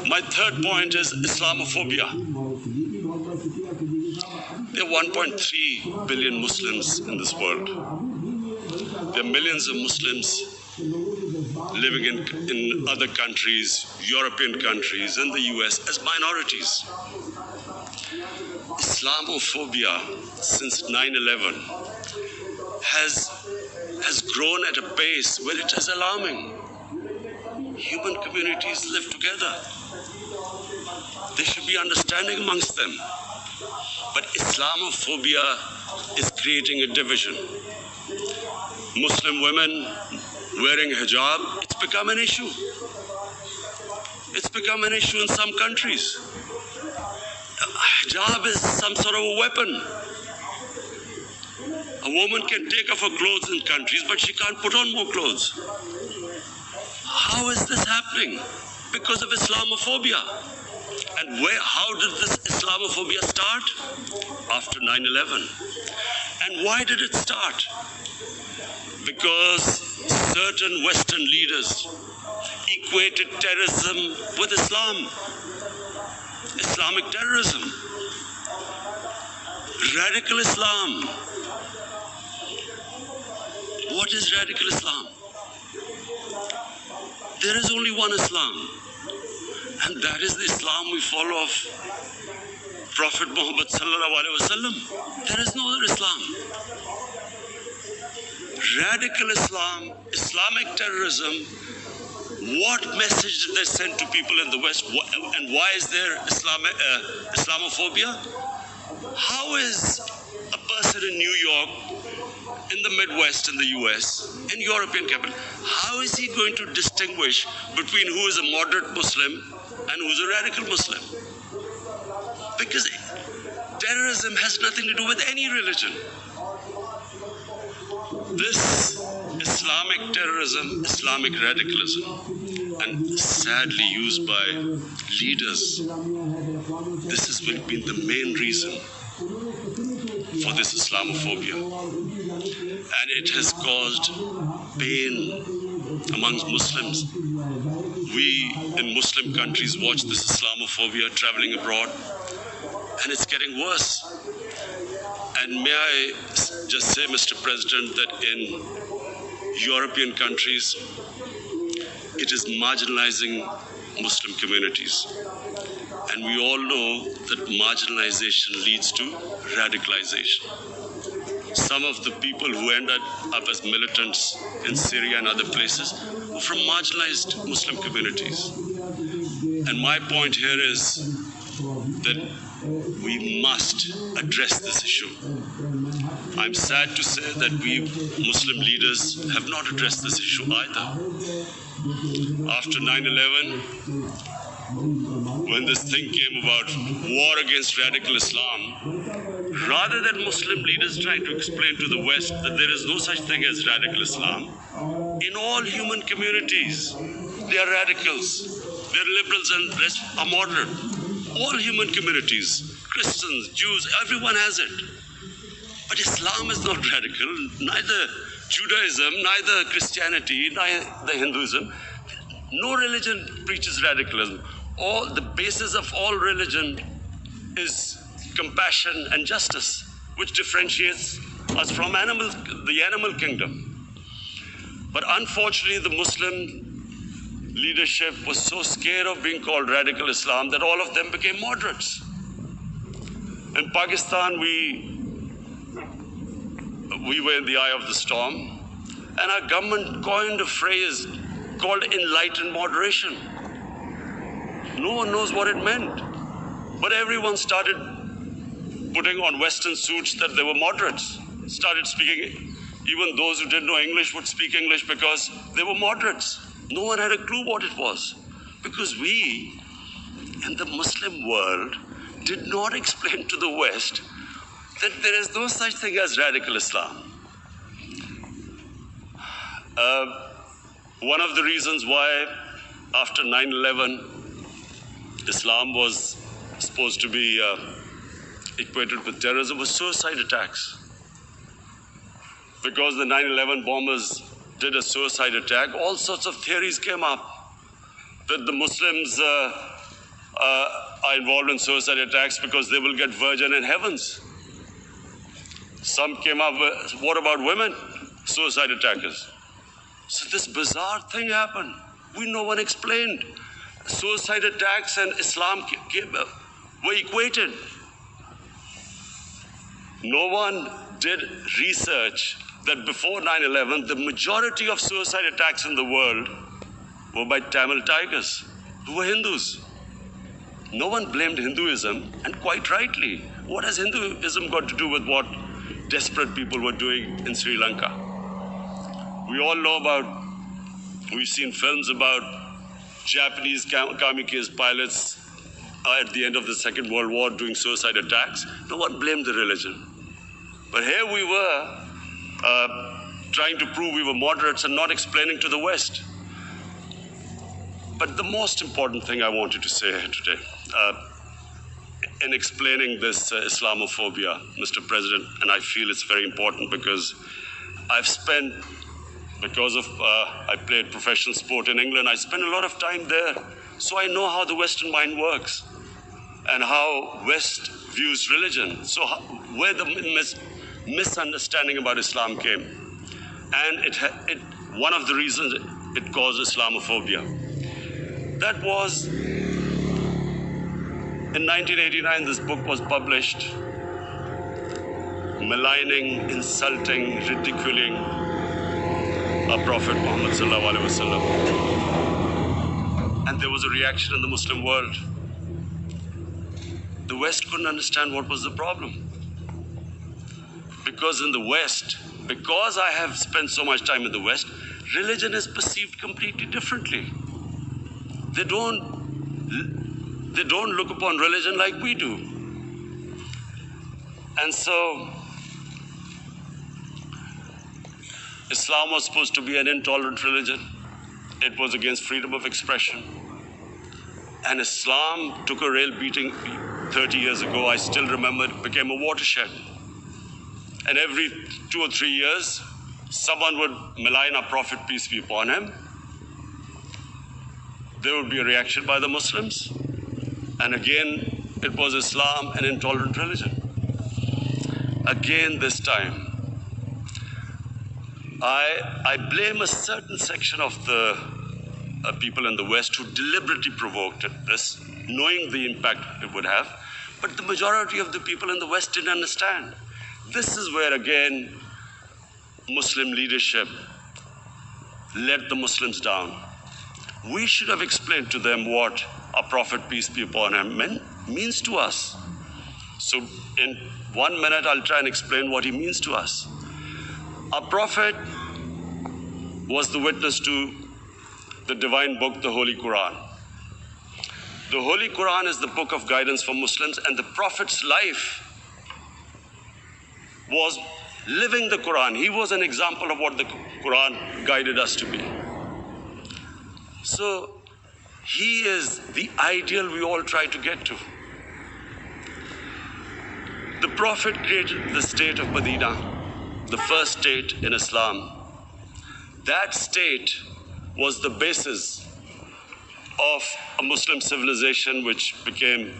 My third point is Islamophobia. There are 1.3 billion Muslims in this world. There are millions of Muslims living in other countries, European countries, in the US as minorities. Islamophobia since 9/11 has grown at a pace where it is alarming. Human communities live together. There should be understanding amongst them. But Islamophobia is creating a division. Muslim women wearing hijab, it's become an issue. It's become an issue in some countries. Hijab is some sort of a weapon. A woman can take off her clothes in countries, but she can't put on more clothes. How is this happening? Because of Islamophobia. And how did this Islamophobia start? After 9/11. And why did it start? Because certain Western leaders equated terrorism with Islam. Islamic terrorism. Radical Islam. What is radical Islam? There is only one Islam, and that is the Islam we follow of Prophet Muhammad sallallahu alaihi wasallam. There is no other Islam. Radical Islam, Islamic terrorism, what message did they send to people in the West, and why is there Islamophobia? How is a person in New York, in the Midwest, in the US, in European capital, how is he going to distinguish between who is a moderate Muslim and who is a radical Muslim? Because terrorism has nothing to do with any religion. This Islamic terrorism, Islamic radicalism, and sadly used by leaders, this has been the main reason for this Islamophobia. And it has caused pain amongst Muslims. We in Muslim countries watch this Islamophobia traveling abroad, and it's getting worse. And may I just say, Mr. President, that in European countries, it is marginalizing Muslim communities. And we all know that marginalization leads to radicalization. Some of the people who ended up as militants in Syria and other places were from marginalized Muslim communities. And my point here is that we must address this issue. I'm sad to say that we Muslim leaders have not addressed this issue either. After 9/11, when this thing came about, war against radical Islam, rather than Muslim leaders trying to explain to the West that there is no such thing as radical Islam, in all human communities, they are radicals, they're liberals and the rest are moderate. All human communities, Christians, Jews, everyone has it. But Islam is not radical, neither Judaism, neither Christianity, neither Hinduism. No religion preaches radicalism. The basis of all religion is compassion and justice, which differentiates us from the animal kingdom. But unfortunately, the Muslim leadership was so scared of being called radical Islam that all of them became moderates. In Pakistan, we were in the eye of the storm, and our government coined a phrase called enlightened moderation. No one knows what it meant, but everyone started putting on Western suits that they were moderates, started speaking. Even those who didn't know English would speak English because they were moderates. No one had a clue what it was, because we in the Muslim world did not explain to the West that there is no such thing as radical Islam. One of the reasons why after 9/11 Islam was supposed to be equated with terrorism was suicide attacks. Because the 9/11 bombers did a suicide attack, all sorts of theories came up. that the Muslims are involved in suicide attacks because they will get virgin in heavens. Some came up with, what about women? Suicide attackers. So this bizarre thing happened. No one explained. Suicide attacks and Islam were equated. No one did research that before 9/11, the majority of suicide attacks in the world were by Tamil tigers, who were Hindus. No one blamed Hinduism, and quite rightly. What has Hinduism got to do with what desperate people were doing in Sri Lanka? We all know about, we've seen films about Japanese kamikaze pilots at the end of the Second World War doing suicide attacks. No one blamed the religion. But here we were trying to prove we were moderates and not explaining to the West. But the most important thing I wanted to say here today, in explaining this Islamophobia, Mr. President, and I feel it's very important because I've spent, because of I played professional sport in England, I spent a lot of time there, so I know how the Western mind works and how West views religion. So where the misunderstanding about Islam came, and one of the reasons it caused Islamophobia. That was in 1989. This book was published, maligning, insulting, ridiculing our Prophet Muhammad sallallahu alaihi wasallam, and there was a reaction in the Muslim world. The West couldn't understand what was the problem. Because in the West, because I have spent so much time in the West, religion is perceived completely differently. They don't look upon religion like we do. And so, Islam was supposed to be an intolerant religion. It was against freedom of expression. And Islam took a real beating 30 years ago. I still remember it became a watershed. And every 2 or 3 years, someone would malign our Prophet, peace be upon him. There would be a reaction by the Muslims. And again, it was Islam, an intolerant religion. Again, this time, I blame a certain section of the people in the West who deliberately provoked this, knowing the impact it would have. But the majority of the people in the West didn't understand. This is where, again, Muslim leadership let the Muslims down. We should have explained to them what our Prophet, peace be upon him, means to us. So in 1 minute, I'll try and explain what he means to us. Our Prophet was the witness to the divine book, the Holy Quran. The Holy Quran is the book of guidance for Muslims, and the Prophet's life was living the Quran. He was an example of what the Quran guided us to be. So he is the ideal we all try to get to. The Prophet created the state of Medina, the first state in Islam. That state was the basis of a Muslim civilization which became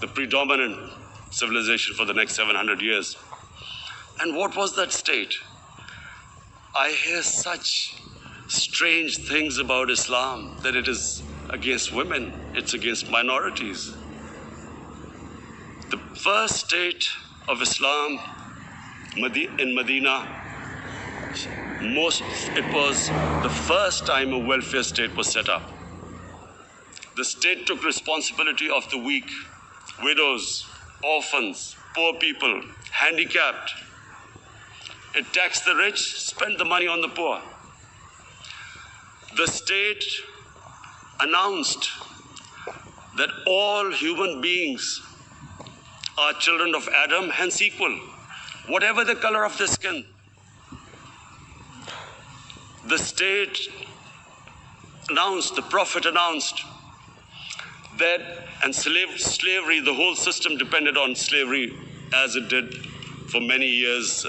the predominant civilization for the next 700 years. And what was that state? I hear such strange things about Islam, that it is against women, it's against minorities. The first state of Islam in Medina, it was the first time a welfare state was set up. The state took responsibility of the weak, widows, orphans, poor people, handicapped. It taxed the rich, spent the money on the poor. The state announced that all human beings are children of Adam, hence equal, whatever the color of their skin. The state announced, the Prophet announced that, and slavery, the whole system depended on slavery, as it did for many years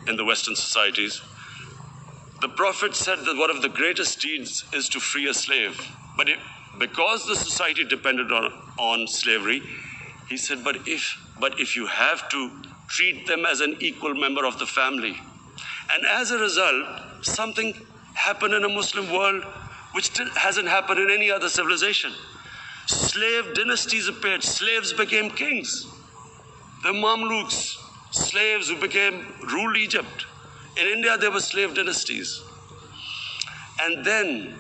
in the Western societies. The Prophet said that one of the greatest deeds is to free a slave. Because the society depended on slavery, he said, but if you have to treat them as an equal member of the family. And as a result, something happened in a Muslim world which still hasn't happened in any other civilization. Slave dynasties appeared. Slaves became kings. The Mamluks, slaves who ruled Egypt. In India, there were slave dynasties. And then,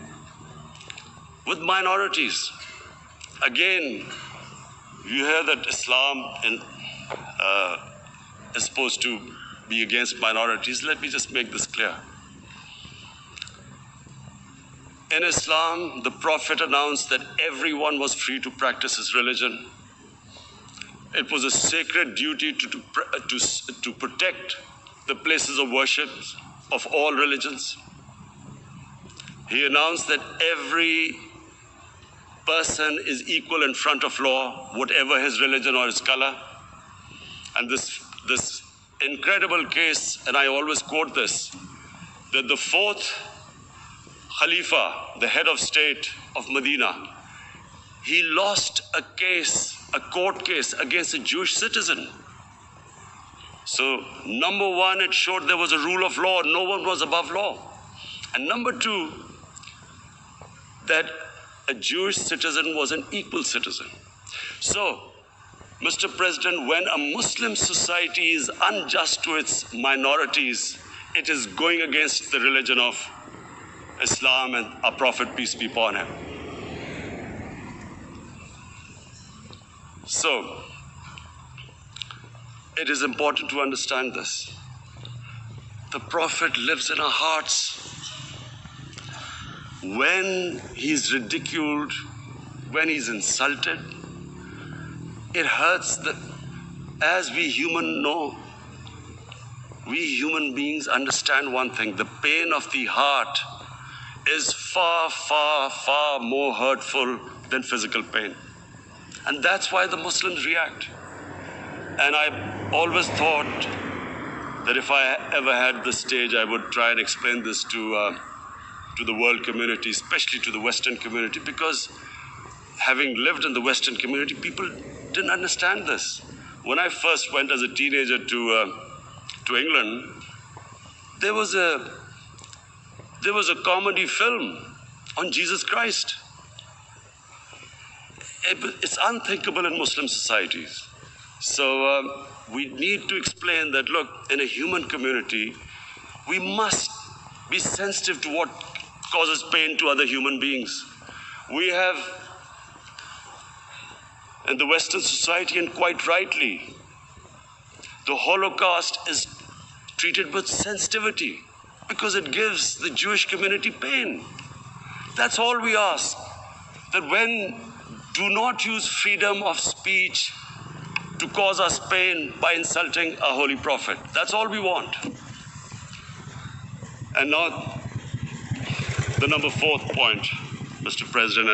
with minorities, again, you hear that Islam is supposed to be against minorities. Let me just make this clear. In Islam, the Prophet announced that everyone was free to practice his religion. It was a sacred duty to protect the places of worship of all religions. He announced that every person is equal in front of law, whatever his religion or his color. And this incredible case, and I always quote this, that the fourth Khalifa, the head of state of Medina, he lost a court case against a Jewish citizen. So, number one, it showed there was a rule of law, no one was above law. And number two, that a Jewish citizen was an equal citizen. So, Mr. President, when a Muslim society is unjust to its minorities, it is going against the religion of Islam and our Prophet, peace be upon him. So, it is important to understand this. The Prophet lives in our hearts. When he's ridiculed, when he's insulted, it hurts. As we human beings understand one thing, the pain of the heart is far, far, far more hurtful than physical pain. And that's why the Muslims react. And I always thought that if I ever had the stage, I would try and explain this to the world community, especially to the Western community, because having lived in the Western community, people didn't understand this. When I first went as a teenager to England, there was a comedy film on Jesus Christ. It's unthinkable in Muslim societies. So we need to explain that, look, in a human community, we must be sensitive to what causes pain to other human beings. We have, in the Western society, and quite rightly, the Holocaust is treated with sensitivity because it gives the Jewish community pain. That's all we ask. That do not use freedom of speech to cause us pain by insulting a holy prophet. That's all we want. And now, the number fourth point, Mr. President.